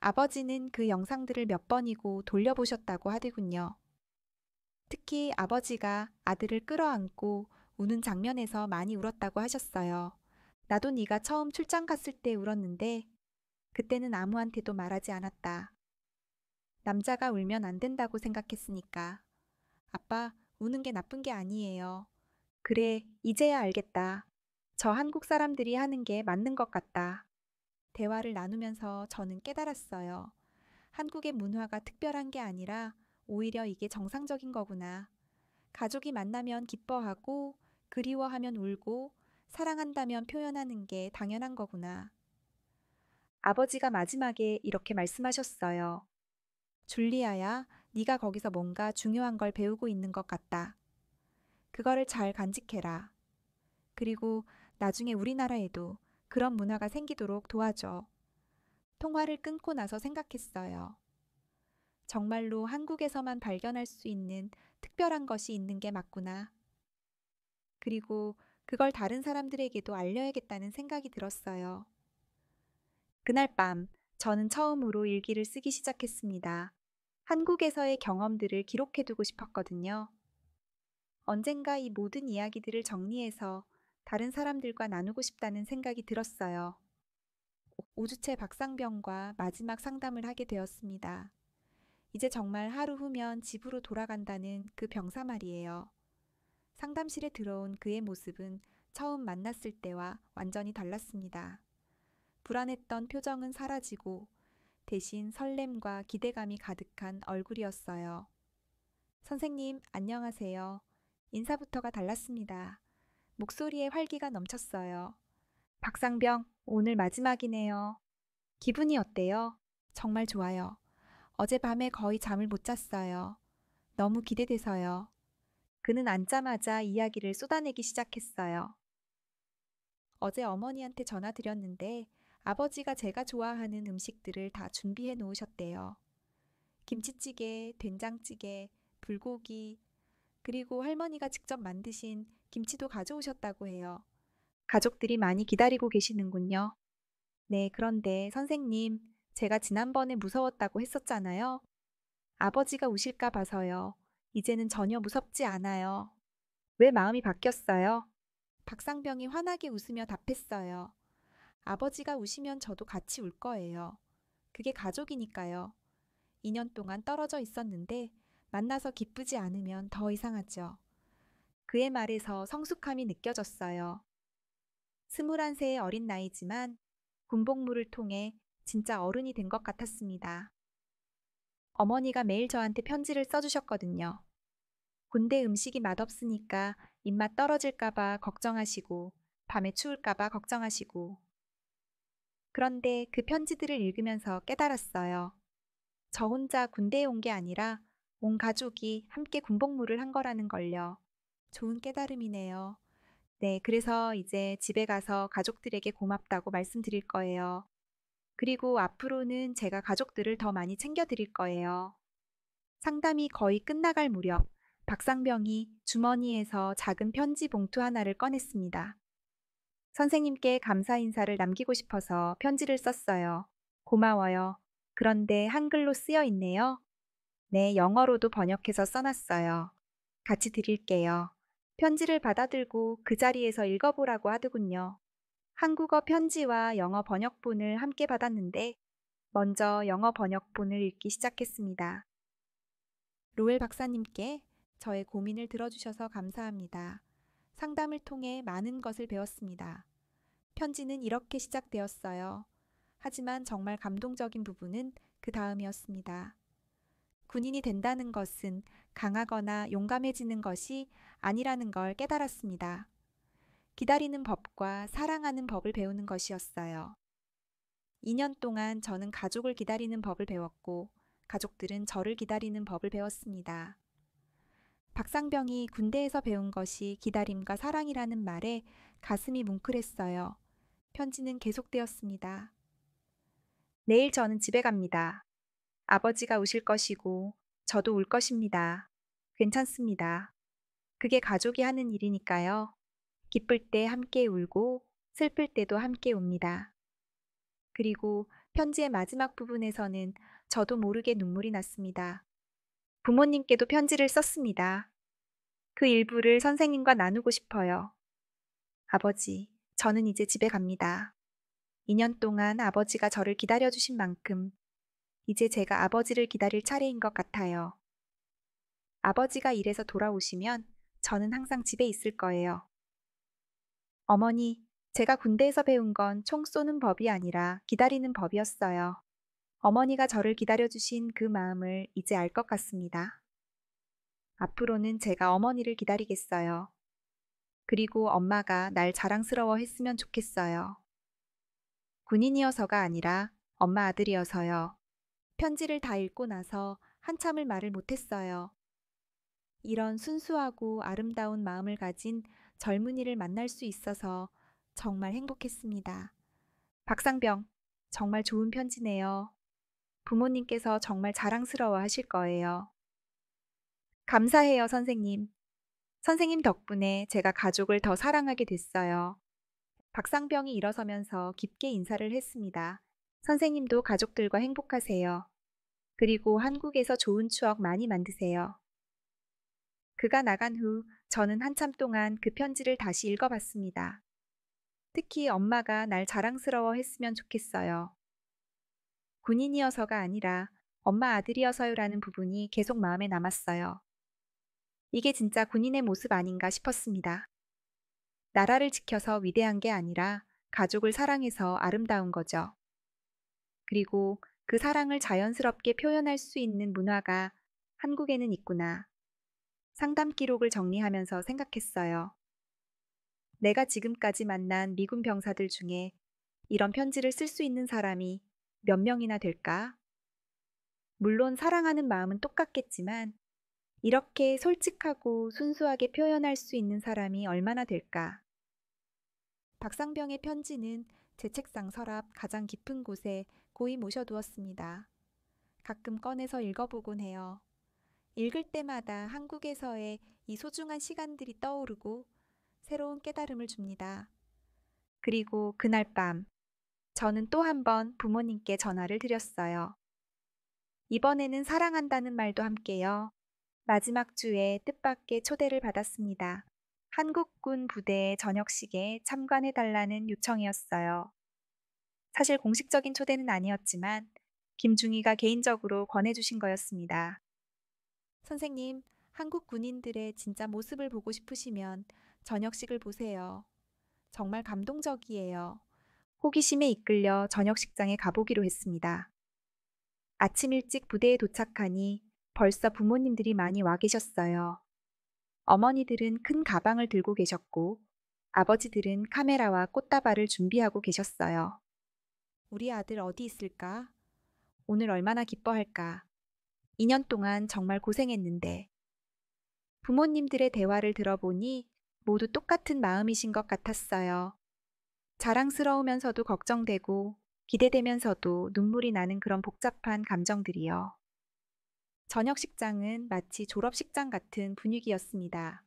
아버지는 그 영상들을 몇 번이고 돌려보셨다고 하더군요. 특히 아버지가 아들을 끌어안고 우는 장면에서 많이 울었다고 하셨어요. 나도 네가 처음 출장 갔을 때 울었는데 그때는 아무한테도 말하지 않았다. 남자가 울면 안 된다고 생각했으니까. 아빠, 우는 게 나쁜 게 아니에요. 그래, 이제야 알겠다. 저 한국 사람들이 하는 게 맞는 것 같다. 대화를 나누면서 저는 깨달았어요. 한국의 문화가 특별한 게 아니라 오히려 이게 정상적인 거구나. 가족이 만나면 기뻐하고, 그리워하면 울고, 사랑한다면 표현하는 게 당연한 거구나. 아버지가 마지막에 이렇게 말씀하셨어요. 줄리아야, 네가 거기서 뭔가 중요한 걸 배우고 있는 것 같다. 그거를 잘 간직해라. 그리고 나중에 우리나라에도 그런 문화가 생기도록 도와줘. 통화를 끊고 나서 생각했어요. 정말로 한국에서만 발견할 수 있는 특별한 것이 있는 게 맞구나. 그리고 그걸 다른 사람들에게도 알려야겠다는 생각이 들었어요. 그날 밤, 저는 처음으로 일기를 쓰기 시작했습니다. 한국에서의 경험들을 기록해두고 싶었거든요. 언젠가 이 모든 이야기들을 정리해서 다른 사람들과 나누고 싶다는 생각이 들었어요. 5주째 박상병과 마지막 상담을 하게 되었습니다. 이제 정말 하루 후면 집으로 돌아간다는 그 병사 말이에요. 상담실에 들어온 그의 모습은 처음 만났을 때와 완전히 달랐습니다. 불안했던 표정은 사라지고 대신 설렘과 기대감이 가득한 얼굴이었어요. 선생님, 안녕하세요. 인사부터가 달랐습니다. 목소리에 활기가 넘쳤어요. 박상병, 오늘 마지막이네요. 기분이 어때요? 정말 좋아요. 어젯밤에 거의 잠을 못 잤어요. 너무 기대돼서요. 그는 앉자마자 이야기를 쏟아내기 시작했어요. 어제 어머니한테 전화드렸는데 아버지가 제가 좋아하는 음식들을 다 준비해 놓으셨대요. 김치찌개, 된장찌개, 불고기, 그리고 할머니가 직접 만드신 김치도 가져오셨다고 해요. 가족들이 많이 기다리고 계시는군요. 네, 그런데 선생님, 제가 지난번에 무서웠다고 했었잖아요. 아버지가 우실까 봐서요. 이제는 전혀 무섭지 않아요. 왜 마음이 바뀌었어요? 박상병이 환하게 웃으며 답했어요. 아버지가 우시면 저도 같이 울 거예요. 그게 가족이니까요. 2년 동안 떨어져 있었는데 만나서 기쁘지 않으면 더 이상하죠. 그의 말에서 성숙함이 느껴졌어요. 21세의 어린 나이지만 군복무를 통해 진짜 어른이 된 것 같았습니다. 어머니가 매일 저한테 편지를 써주셨거든요. 군대 음식이 맛없으니까 입맛 떨어질까봐 걱정하시고, 밤에 추울까봐 걱정하시고. 그런데 그 편지들을 읽으면서 깨달았어요. 저 혼자 군대에 온 게 아니라 온 가족이 함께 군복무를 한 거라는 걸요. 좋은 깨달음이네요. 네, 그래서 이제 집에 가서 가족들에게 고맙다고 말씀드릴 거예요. 그리고 앞으로는 제가 가족들을 더 많이 챙겨드릴 거예요. 상담이 거의 끝나갈 무렵, 박상병이 주머니에서 작은 편지 봉투 하나를 꺼냈습니다. 선생님께 감사 인사를 남기고 싶어서 편지를 썼어요. 고마워요. 그런데 한글로 쓰여 있네요. 네, 영어로도 번역해서 써놨어요. 같이 드릴게요. 편지를 받아들고 그 자리에서 읽어보라고 하더군요. 한국어 편지와 영어 번역본을 함께 받았는데 먼저 영어 번역본을 읽기 시작했습니다. 로엘 박사님께 저의 고민을 들어주셔서 감사합니다. 상담을 통해 많은 것을 배웠습니다. 편지는 이렇게 시작되었어요. 하지만 정말 감동적인 부분은 그 다음이었습니다. 군인이 된다는 것은 강하거나 용감해지는 것이 아니라는 걸 깨달았습니다. 기다리는 법과 사랑하는 법을 배우는 것이었어요. 2년 동안 저는 가족을 기다리는 법을 배웠고 가족들은 저를 기다리는 법을 배웠습니다. 박상병이 군대에서 배운 것이 기다림과 사랑이라는 말에 가슴이 뭉클했어요. 편지는 계속되었습니다. 내일 저는 집에 갑니다. 아버지가 우실 것이고 저도 울 것입니다. 괜찮습니다. 그게 가족이 하는 일이니까요. 기쁠 때 함께 울고 슬플 때도 함께 웁니다. 그리고 편지의 마지막 부분에서는 저도 모르게 눈물이 났습니다. 부모님께도 편지를 썼습니다. 그 일부를 선생님과 나누고 싶어요. 아버지, 저는 이제 집에 갑니다. 2년 동안 아버지가 저를 기다려주신 만큼 이제 제가 아버지를 기다릴 차례인 것 같아요. 아버지가 일해서 돌아오시면 저는 항상 집에 있을 거예요. 어머니, 제가 군대에서 배운 건 총 쏘는 법이 아니라 기다리는 법이었어요. 어머니가 저를 기다려주신 그 마음을 이제 알 것 같습니다. 앞으로는 제가 어머니를 기다리겠어요. 그리고 엄마가 날 자랑스러워 했으면 좋겠어요. 군인이어서가 아니라 엄마 아들이어서요. 편지를 다 읽고 나서 한참을 말을 못했어요. 이런 순수하고 아름다운 마음을 가진 젊은이를 만날 수 있어서 정말 행복했습니다. 박상병, 정말 좋은 편지네요. 부모님께서 정말 자랑스러워 하실 거예요. 감사해요, 선생님. 선생님 덕분에 제가 가족을 더 사랑하게 됐어요. 박상병이 일어서면서 깊게 인사를 했습니다. 선생님도 가족들과 행복하세요. 그리고 한국에서 좋은 추억 많이 만드세요. 그가 나간 후 저는 한참 동안 그 편지를 다시 읽어봤습니다. 특히 엄마가 날 자랑스러워 했으면 좋겠어요. 군인이어서가 아니라 엄마 아들이어서요라는 부분이 계속 마음에 남았어요. 이게 진짜 군인의 모습 아닌가 싶었습니다. 나라를 지켜서 위대한 게 아니라 가족을 사랑해서 아름다운 거죠. 그리고 그 사랑을 자연스럽게 표현할 수 있는 문화가 한국에는 있구나. 상담 기록을 정리하면서 생각했어요. 내가 지금까지 만난 미군 병사들 중에 이런 편지를 쓸 수 있는 사람이 몇 명이나 될까? 물론 사랑하는 마음은 똑같겠지만 이렇게 솔직하고 순수하게 표현할 수 있는 사람이 얼마나 될까? 박상병의 편지는 제 책상 서랍 가장 깊은 곳에 고이 모셔두었습니다. 가끔 꺼내서 읽어보곤 해요. 읽을 때마다 한국에서의 이 소중한 시간들이 떠오르고 새로운 깨달음을 줍니다. 그리고 그날 밤, 저는 또 한 번 부모님께 전화를 드렸어요. 이번에는 사랑한다는 말도 함께요. 마지막 주에 뜻밖의 초대를 받았습니다. 한국군 부대의 저녁식에 참관해달라는 요청이었어요. 사실 공식적인 초대는 아니었지만 김중희가 개인적으로 권해주신 거였습니다. 선생님, 한국 군인들의 진짜 모습을 보고 싶으시면 저녁식을 보세요. 정말 감동적이에요. 호기심에 이끌려 저녁식장에 가보기로 했습니다. 아침 일찍 부대에 도착하니 벌써 부모님들이 많이 와 계셨어요. 어머니들은 큰 가방을 들고 계셨고 아버지들은 카메라와 꽃다발을 준비하고 계셨어요. 우리 아들 어디 있을까? 오늘 얼마나 기뻐할까? 2년 동안 정말 고생했는데. 부모님들의 대화를 들어보니 모두 똑같은 마음이신 것 같았어요. 자랑스러우면서도 걱정되고 기대되면서도 눈물이 나는 그런 복잡한 감정들이요. 저녁식장은 마치 졸업식장 같은 분위기였습니다.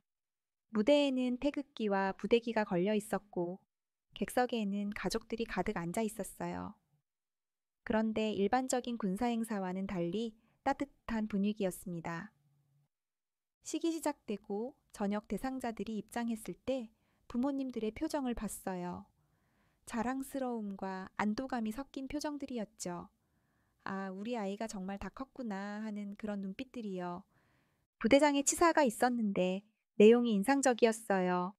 무대에는 태극기와 부대기가 걸려 있었고 객석에는 가족들이 가득 앉아 있었어요. 그런데 일반적인 군사 행사와는 달리 따뜻한 분위기였습니다. 식이 시작되고 저녁 대상자들이 입장했을 때 부모님들의 표정을 봤어요. 자랑스러움과 안도감이 섞인 표정들이었죠. 아, 우리 아이가 정말 다 컸구나 하는 그런 눈빛들이요. 부대장의 치사가 있었는데 내용이 인상적이었어요.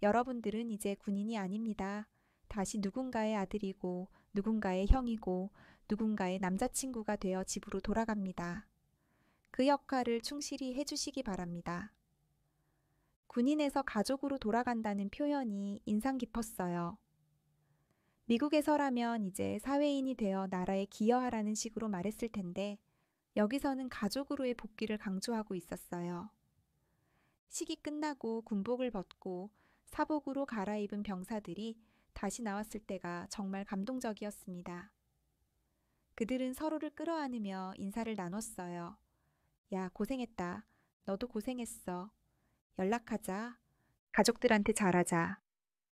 여러분들은 이제 군인이 아닙니다. 다시 누군가의 아들이고 누군가의 형이고 누군가의 남자친구가 되어 집으로 돌아갑니다. 그 역할을 충실히 해주시기 바랍니다. 군인에서 가족으로 돌아간다는 표현이 인상 깊었어요. 미국에서라면 이제 사회인이 되어 나라에 기여하라는 식으로 말했을 텐데 여기서는 가족으로의 복귀를 강조하고 있었어요. 식이 끝나고 군복을 벗고 사복으로 갈아입은 병사들이 다시 나왔을 때가 정말 감동적이었습니다. 그들은 서로를 끌어안으며 인사를 나눴어요. 야, 고생했다. 너도 고생했어. 연락하자. 가족들한테 잘하자.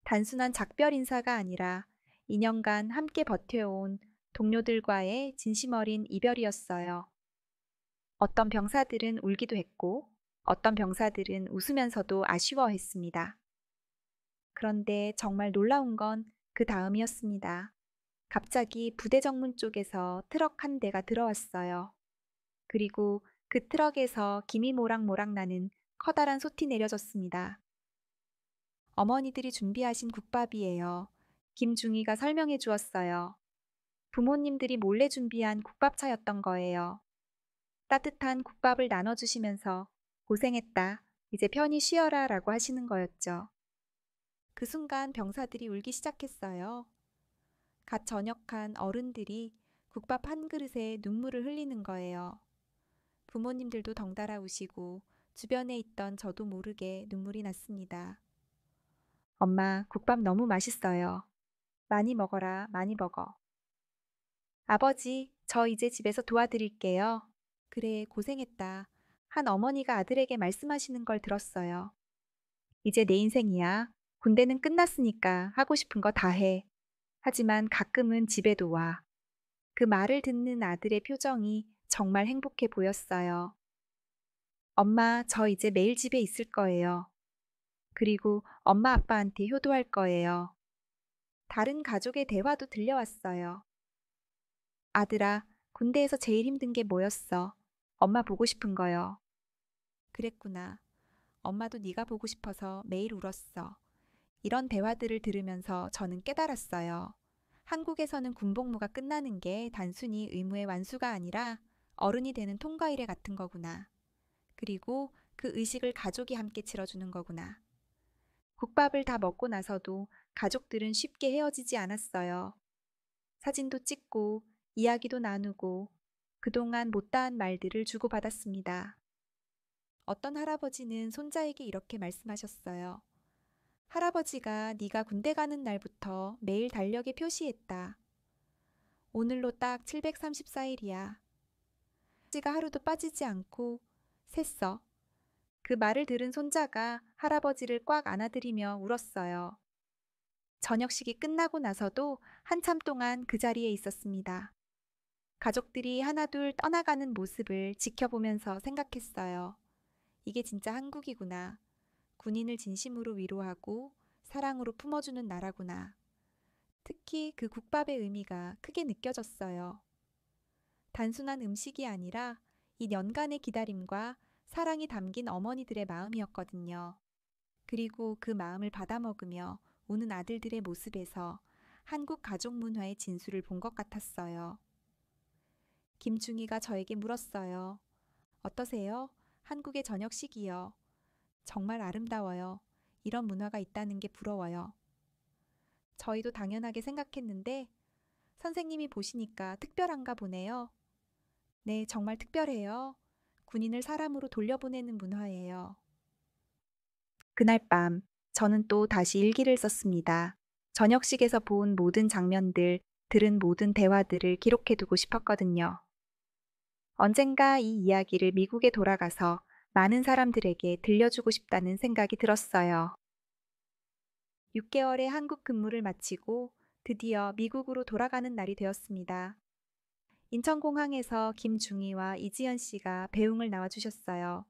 단순한 작별 인사가 아니라 2년간 함께 버텨온 동료들과의 진심 어린 이별이었어요. 어떤 병사들은 울기도 했고 어떤 병사들은 웃으면서도 아쉬워했습니다. 그런데 정말 놀라운 건 그 다음이었습니다. 갑자기 부대 정문 쪽에서 트럭 한 대가 들어왔어요. 그리고 그 트럭에서 김이 모락모락 나는 커다란 솥이 내려졌습니다. 어머니들이 준비하신 국밥이에요. 김중희가 설명해 주었어요. 부모님들이 몰래 준비한 국밥차였던 거예요. 따뜻한 국밥을 나눠주시면서 고생했다. 이제 편히 쉬어라 라고 하시는 거였죠. 그 순간 병사들이 울기 시작했어요. 갓 전역한 어른들이 국밥 한 그릇에 눈물을 흘리는 거예요. 부모님들도 덩달아 우시고 주변에 있던 저도 모르게 눈물이 났습니다. 엄마, 국밥 너무 맛있어요. 많이 먹어라, 많이 먹어. 아버지, 저 이제 집에서 도와드릴게요. 그래, 고생했다. 한 어머니가 아들에게 말씀하시는 걸 들었어요. 이제 내 인생이야. 군대는 끝났으니까 하고 싶은 거 다 해. 하지만 가끔은 집에도 와. 그 말을 듣는 아들의 표정이 정말 행복해 보였어요. 엄마, 저 이제 매일 집에 있을 거예요. 그리고 엄마 아빠한테 효도할 거예요. 다른 가족의 대화도 들려왔어요. 아들아, 군대에서 제일 힘든 게 뭐였어? 엄마 보고 싶은 거요. 그랬구나. 엄마도 네가 보고 싶어서 매일 울었어. 이런 대화들을 들으면서 저는 깨달았어요. 한국에서는 군복무가 끝나는 게 단순히 의무의 완수가 아니라 어른이 되는 통과 일회 같은 거구나. 그리고 그 의식을 가족이 함께 치러주는 거구나. 국밥을 다 먹고 나서도 가족들은 쉽게 헤어지지 않았어요. 사진도 찍고 이야기도 나누고 그동안 못다한 말들을 주고받았습니다. 어떤 할아버지는 손자에게 이렇게 말씀하셨어요. 할아버지가 네가 군대 가는 날부터 매일 달력에 표시했다. 오늘로 딱 734일이야. 할아버지가 하루도 빠지지 않고 셌어. 그 말을 들은 손자가 할아버지를 꽉 안아들이며 울었어요. 저녁식이 끝나고 나서도 한참 동안 그 자리에 있었습니다. 가족들이 하나둘 떠나가는 모습을 지켜보면서 생각했어요. 이게 진짜 한국이구나. 군인을 진심으로 위로하고 사랑으로 품어주는 나라구나. 특히 그 국밥의 의미가 크게 느껴졌어요. 단순한 음식이 아니라 이 년간의 기다림과 사랑이 담긴 어머니들의 마음이었거든요. 그리고 그 마음을 받아먹으며 우는 아들들의 모습에서 한국 가족 문화의 진수를 본 것 같았어요. 김중희가 저에게 물었어요. 어떠세요? 한국의 저녁식이요. 정말 아름다워요. 이런 문화가 있다는 게 부러워요. 저희도 당연하게 생각했는데 선생님이 보시니까 특별한가 보네요. 네, 정말 특별해요. 군인을 사람으로 돌려보내는 문화예요. 그날 밤, 저는 또 다시 일기를 썼습니다. 저녁식에서 본 모든 장면들, 들은 모든 대화들을 기록해두고 싶었거든요. 언젠가 이 이야기를 미국에 돌아가서 많은 사람들에게 들려주고 싶다는 생각이 들었어요. 6개월의 한국 근무를 마치고 드디어 미국으로 돌아가는 날이 되었습니다. 인천공항에서 김중희와 이지연 씨가 배웅을 나와주셨어요.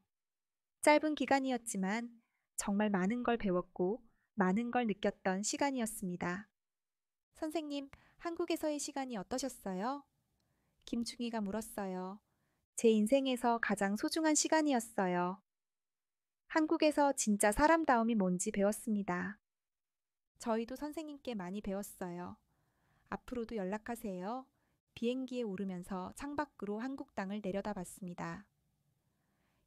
짧은 기간이었지만 정말 많은 걸 배웠고 많은 걸 느꼈던 시간이었습니다. 선생님, 한국에서의 시간이 어떠셨어요? 김중희가 물었어요. 제 인생에서 가장 소중한 시간이었어요. 한국에서 진짜 사람다움이 뭔지 배웠습니다. 저희도 선생님께 많이 배웠어요. 앞으로도 연락하세요. 비행기에 오르면서 창밖으로 한국 땅을 내려다봤습니다.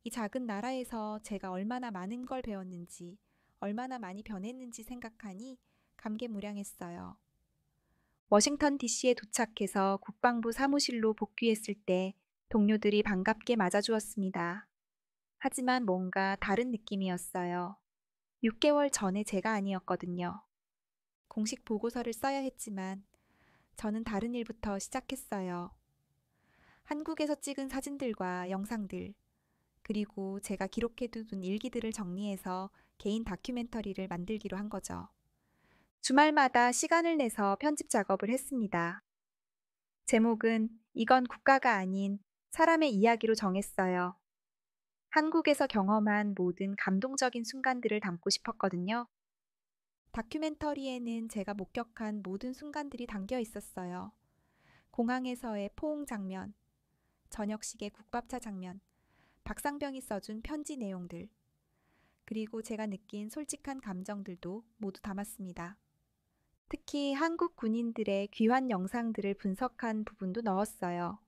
이 작은 나라에서 제가 얼마나 많은 걸 배웠는지, 얼마나 많이 변했는지 생각하니 감개무량했어요. 워싱턴 DC에 도착해서 국방부 사무실로 복귀했을 때 동료들이 반갑게 맞아주었습니다. 하지만 뭔가 다른 느낌이었어요. 6개월 전에 제가 아니었거든요. 공식 보고서를 써야 했지만 저는 다른 일부터 시작했어요. 한국에서 찍은 사진들과 영상들, 그리고 제가 기록해둔 일기들을 정리해서 개인 다큐멘터리를 만들기로 한 거죠. 주말마다 시간을 내서 편집 작업을 했습니다. 제목은 이건 국가가 아닌 사람의 이야기로 정했어요. 한국에서 경험한 모든 감동적인 순간들을 담고 싶었거든요. 다큐멘터리에는 제가 목격한 모든 순간들이 담겨 있었어요. 공항에서의 포옹 장면, 저녁식의 국밥차 장면, 박상병이 써준 편지 내용들, 그리고 제가 느낀 솔직한 감정들도 모두 담았습니다. 특히 한국 군인들의 귀환 영상들을 분석한 부분도 넣었어요.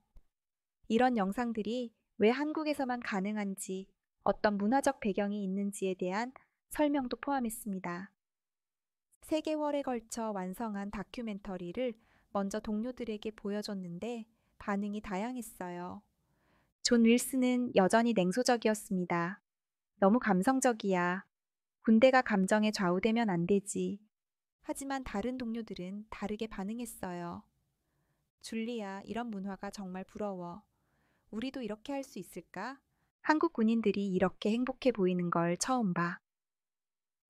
이런 영상들이 왜 한국에서만 가능한지, 어떤 문화적 배경이 있는지에 대한 설명도 포함했습니다. 3개월에 걸쳐 완성한 다큐멘터리를 먼저 동료들에게 보여줬는데 반응이 다양했어요. 존 윌슨은 여전히 냉소적이었습니다. 너무 감성적이야. 군대가 감정에 좌우되면 안 되지. 하지만 다른 동료들은 다르게 반응했어요. 줄리아, 이런 문화가 정말 부러워. 우리도 이렇게 할 수 있을까? 한국 군인들이 이렇게 행복해 보이는 걸 처음 봐.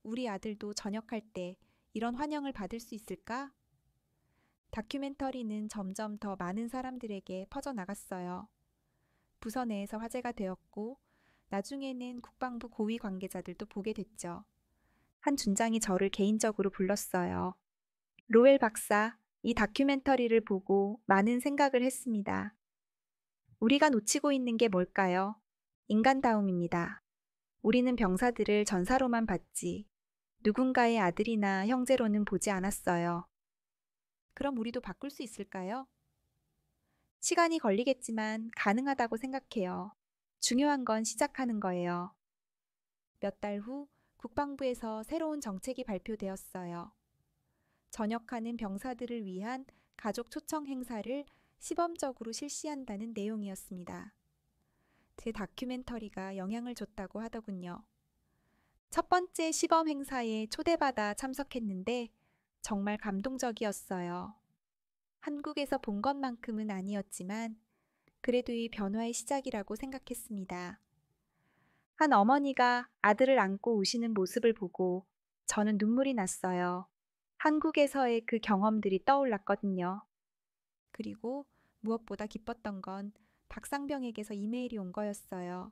우리 아들도 전역할 때 이런 환영을 받을 수 있을까? 다큐멘터리는 점점 더 많은 사람들에게 퍼져나갔어요. 부서 내에서 화제가 되었고, 나중에는 국방부 고위 관계자들도 보게 됐죠. 한 준장이 저를 개인적으로 불렀어요. 로엘 박사, 이 다큐멘터리를 보고 많은 생각을 했습니다. 우리가 놓치고 있는 게 뭘까요? 인간다움입니다. 우리는 병사들을 전사로만 봤지, 누군가의 아들이나 형제로는 보지 않았어요. 그럼 우리도 바꿀 수 있을까요? 시간이 걸리겠지만 가능하다고 생각해요. 중요한 건 시작하는 거예요. 몇 달 후 국방부에서 새로운 정책이 발표되었어요. 전역하는 병사들을 위한 가족 초청 행사를 시범적으로 실시한다는 내용이었습니다. 제 다큐멘터리가 영향을 줬다고 하더군요. 첫 번째 시범 행사에 초대받아 참석했는데 정말 감동적이었어요. 한국에서 본 것만큼은 아니었지만 그래도 이 변화의 시작이라고 생각했습니다. 한 어머니가 아들을 안고 우시는 모습을 보고 저는 눈물이 났어요. 한국에서의 그 경험들이 떠올랐거든요. 그리고 무엇보다 기뻤던 건 박상병에게서 이메일이 온 거였어요.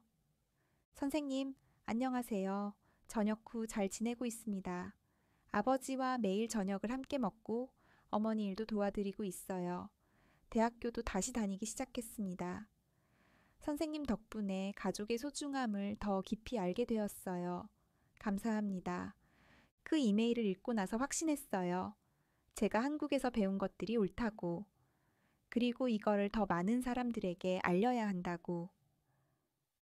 선생님, 안녕하세요. 저녁 후 잘 지내고 있습니다. 아버지와 매일 저녁을 함께 먹고 어머니 일도 도와드리고 있어요. 대학교도 다시 다니기 시작했습니다. 선생님 덕분에 가족의 소중함을 더 깊이 알게 되었어요. 감사합니다. 그 이메일을 읽고 나서 확신했어요. 제가 한국에서 배운 것들이 옳다고. 그리고 이거를 더 많은 사람들에게 알려야 한다고.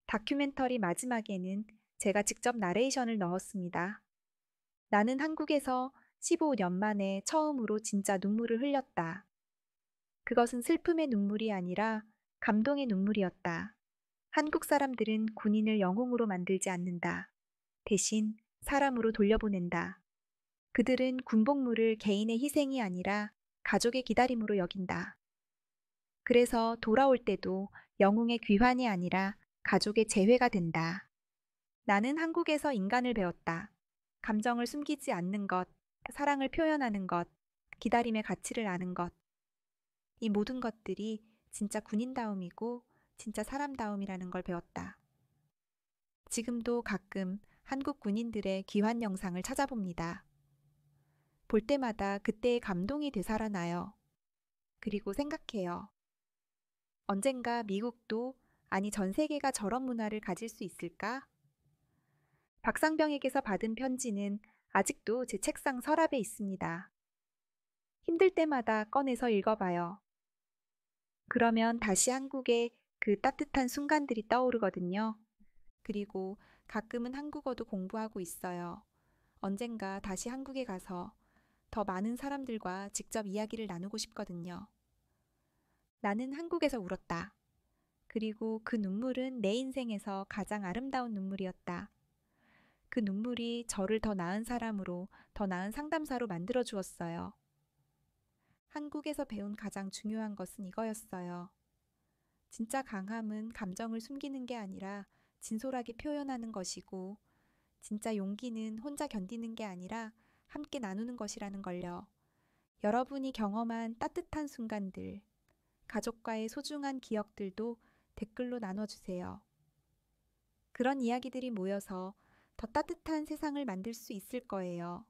다큐멘터리 마지막에는 제가 직접 나레이션을 넣었습니다. 나는 한국에서 15년 만에 처음으로 진짜 눈물을 흘렸다. 그것은 슬픔의 눈물이 아니라 감동의 눈물이었다. 한국 사람들은 군인을 영웅으로 만들지 않는다. 대신 사람으로 돌려보낸다. 그들은 군복무를 개인의 희생이 아니라 가족의 기다림으로 여긴다. 그래서 돌아올 때도 영웅의 귀환이 아니라 가족의 재회가 된다. 나는 한국에서 인간을 배웠다. 감정을 숨기지 않는 것, 사랑을 표현하는 것, 기다림의 가치를 아는 것. 이 모든 것들이 진짜 군인다움이고 진짜 사람다움이라는 걸 배웠다. 지금도 가끔 한국 군인들의 귀환 영상을 찾아봅니다. 볼 때마다 그때의 감동이 되살아나요. 그리고 생각해요. 언젠가 미국도, 아니 전 세계가 저런 문화를 가질 수 있을까? 박상병에게서 받은 편지는 아직도 제 책상 서랍에 있습니다. 힘들 때마다 꺼내서 읽어봐요. 그러면 다시 한국의 그 따뜻한 순간들이 떠오르거든요. 그리고 가끔은 한국어도 공부하고 있어요. 언젠가 다시 한국에 가서 더 많은 사람들과 직접 이야기를 나누고 싶거든요. 나는 한국에서 울었다. 그리고 그 눈물은 내 인생에서 가장 아름다운 눈물이었다. 그 눈물이 저를 더 나은 사람으로, 더 나은 상담사로 만들어 주었어요. 한국에서 배운 가장 중요한 것은 이거였어요. 진짜 강함은 감정을 숨기는 게 아니라 진솔하게 표현하는 것이고, 진짜 용기는 혼자 견디는 게 아니라 함께 나누는 것이라는 걸요. 여러분이 경험한 따뜻한 순간들, 가족과의 소중한 기억들도 댓글로 나눠주세요. 그런 이야기들이 모여서 더 따뜻한 세상을 만들 수 있을 거예요.